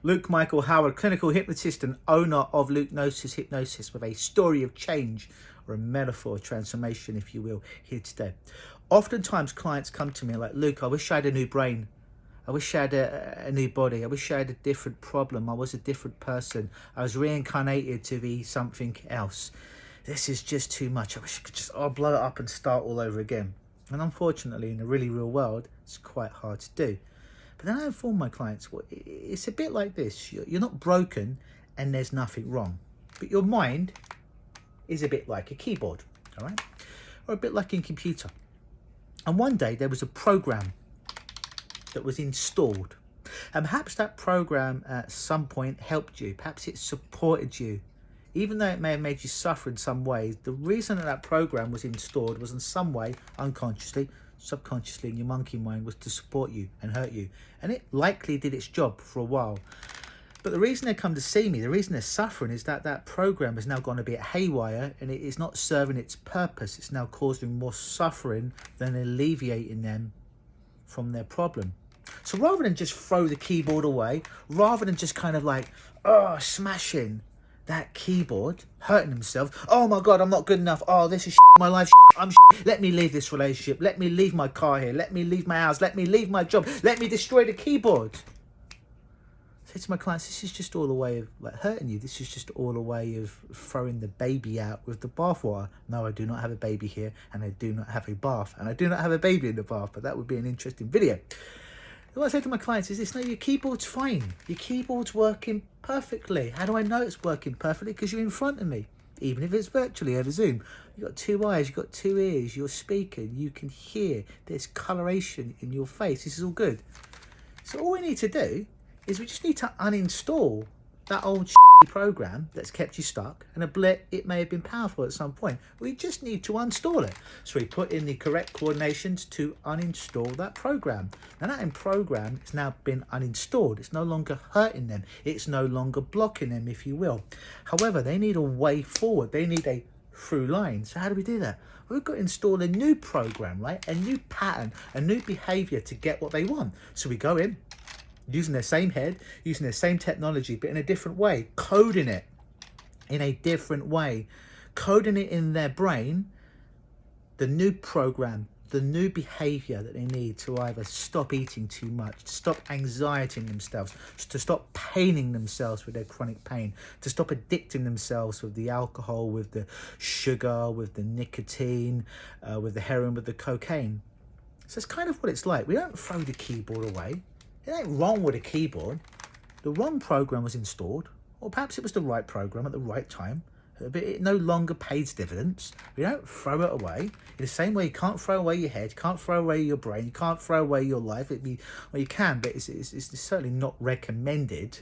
Luke Michael Howard, clinical hypnotist and owner of Lukenosis Hypnosis, with a story of change, or a metaphor of transformation, if you will, here today. Oftentimes clients come to me like, Luke, I wish I had a new brain. I wish I had a new body. I wish I had a different problem. I was a different person. I was reincarnated to be something else. This is just too much. I wish I could just blow it up and start all over again. And unfortunately, in the really real world, it's quite hard to do. But then I inform my clients, well, it's a bit like this. You're not broken and there's nothing wrong. But your mind is a bit like a keyboard, all right? Or a bit like a computer. And one day there was a program that was installed. And perhaps that program at some point helped you. Perhaps it supported you. Even though it may have made you suffer in some ways, the reason that program was installed was in some way, unconsciously, subconsciously in your monkey mind, was to support you and hurt you. And it likely did its job for a while. But the reason they come to see me, the reason they're suffering, is that that program is now going to be at haywire and it is not serving its purpose. It's now causing more suffering than alleviating them from their problem. So rather than just throw the keyboard away, rather than just kind of like, smashing that keyboard, hurting themselves, oh my God, I'm not good enough, oh, this is my life, I'm let me leave this relationship, let me leave my car here, let me leave my house, let me leave my job, let me destroy the keyboard. I say to my clients, this is just all a way of like hurting you. This is just all a way of throwing the baby out with the bathwater. No, I do not have a baby here, and I do not have a bath, and I do not have a baby in the bath, but that would be an interesting video. What I say to my clients is this: no, your keyboard's fine. Your keyboard's working perfectly. How do I know it's working perfectly? Because you're in front of me, even if it's virtually over Zoom. You've got two eyes, you've got two ears, you're speaking, you can hear, there's coloration in your face. This is all good. So all we need to do is we just need to uninstall that old program that's kept you stuck, and admit it may have been powerful at some point. We just need to uninstall it. So we put in the correct coordinations to uninstall that program. Now that program has now been uninstalled. It's no longer hurting them. It's no longer blocking them, if you will. However, they need a way forward. They need a through line. So how do we do that? We've got to install a new program, right? A new pattern, a new behavior to get what they want. So we go in, using their same head, using their same technology, but in a different way, coding it in a different way, coding it in their brain, the new program, the new behavior that they need to either stop eating too much, to stop anxietying themselves, to stop paining themselves with their chronic pain, to stop addicting themselves with the alcohol, with the sugar, with the nicotine, with the heroin, with the cocaine. So it's kind of what it's like. We don't throw the keyboard away. It ain't wrong with a keyboard. The wrong program was installed, or perhaps it was the right program at the right time, but it no longer pays dividends. We don't throw it away. In the same way, you can't throw away your head, you can't throw away your brain, you can't throw away your life. Well, you can, but it's certainly not recommended.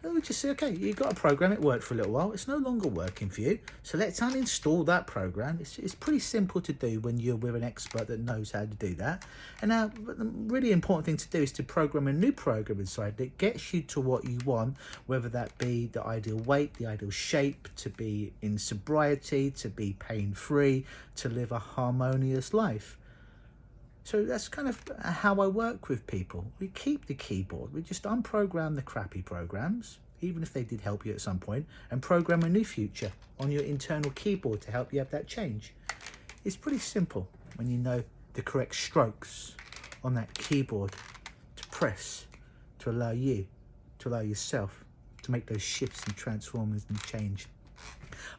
We just say, okay, you've got a program, it worked for a little while, it's no longer working for you, so let's uninstall that program. It's pretty simple to do when you're with an expert that knows how to do that. And now the really important thing to do is to program a new program inside that gets you to what you want, whether that be the ideal weight, the ideal shape, to be in sobriety, to be pain-free, to live a harmonious life. So that's kind of how I work with people. We keep the keyboard. We just unprogram the crappy programs, even if they did help you at some point, and program a new future on your internal keyboard to help you have that change. It's pretty simple when you know the correct strokes on that keyboard to press, to allow you, to allow yourself to make those shifts and transformers and change.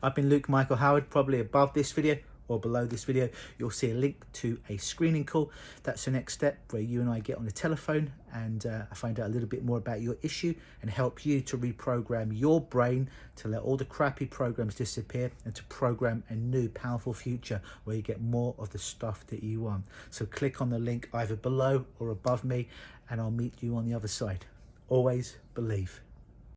I've been Luke Michael Howard. Probably above this video or below this video, you'll see a link to a screening call. That's the next step, where you and I get on the telephone and I find out a little bit more about your issue and help you to reprogram your brain to let all the crappy programs disappear and to program a new powerful future where you get more of the stuff that you want. So click on the link either below or above me and I'll meet you on the other side. Always believe.